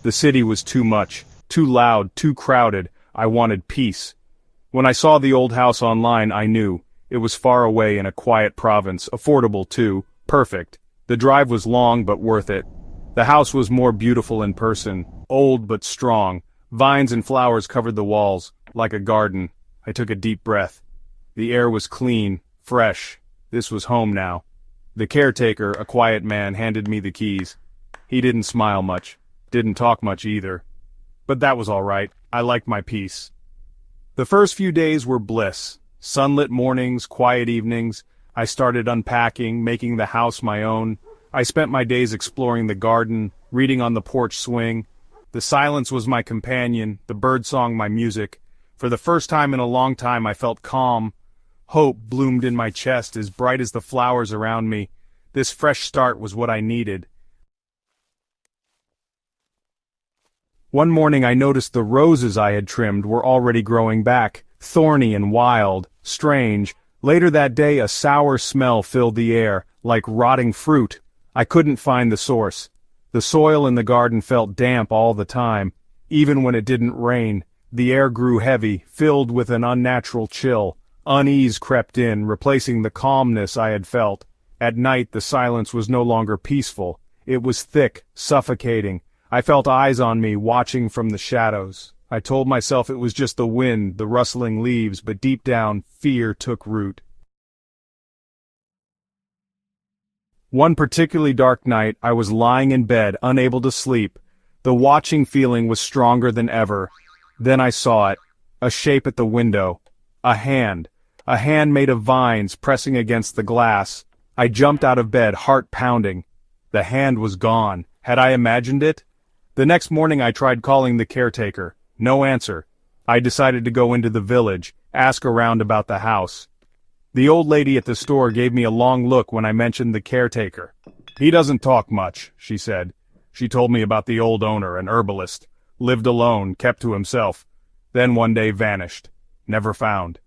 The city was too much, too loud, too crowded. I wanted peace. When I saw the old house online, I knew. It was far away in a quiet province, affordable too, perfect. The drive was long but worth it. The house was more beautiful in person, old but strong. Vines and flowers covered the walls, like a garden. I took a deep breath. The air was clean, fresh. This was home now. The caretaker, a quiet man, handed me the keys. He didn't smile much, didn't talk much either. But that was all right. I liked my peace. The first few days were bliss. Sunlit mornings, quiet evenings. I started unpacking, making the house my own. I spent my days exploring the garden, reading on the porch swing. The silence was my companion, the birdsong my music. For the first time in a long time I felt calm. Hope bloomed in my chest, as bright as the flowers around me. This fresh start was what I needed. One morning I noticed the roses I had trimmed were already growing back, thorny and wild, strange. Later that day a sour smell filled the air, like rotting fruit. I couldn't find the source. The soil in the garden felt damp all the time. Even when it didn't rain, the air grew heavy, filled with an unnatural chill. Unease crept in, replacing the calmness I had felt. At night the silence was no longer peaceful. It was thick, suffocating. I felt eyes on me, watching from the shadows. I told myself it was just the wind, the rustling leaves, but deep down, fear took root. One particularly dark night, I was lying in bed, unable to sleep. The watching feeling was stronger than ever. Then I saw it. A shape at the window. A hand. A hand made of vines pressing against the glass. I jumped out of bed, heart pounding. The hand was gone. Had I imagined it? The next morning I tried calling the caretaker. No answer. I decided to go into the village, ask around about the house. The old lady at the store gave me a long look when I mentioned the caretaker. "He doesn't talk much," she said. She told me about the old owner, an herbalist. Lived alone, kept to himself. Then one day vanished. Never found.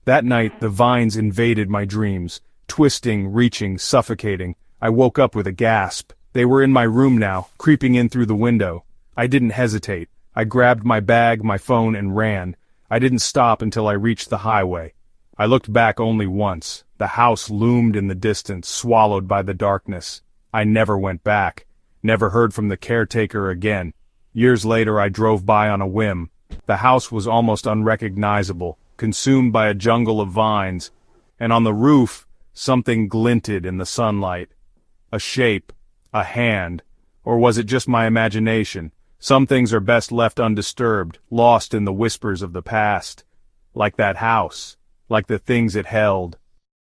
That night the vines invaded my dreams, twisting, reaching, suffocating. I woke up with a gasp. They were in my room now, creeping in through the window. I didn't hesitate. I grabbed my bag, my phone, and ran. I didn't stop until I reached the highway. I looked back only once. The house loomed in the distance, swallowed by the darkness. I never went back. Never heard from the caretaker again. Years later I drove by on a whim. The house was almost unrecognizable, consumed by a jungle of vines. And on the roof, something glinted in the sunlight. A shape. A hand. Or was it just my imagination? Some things are best left undisturbed, lost in the whispers of the past. Like that house. Like the things it held.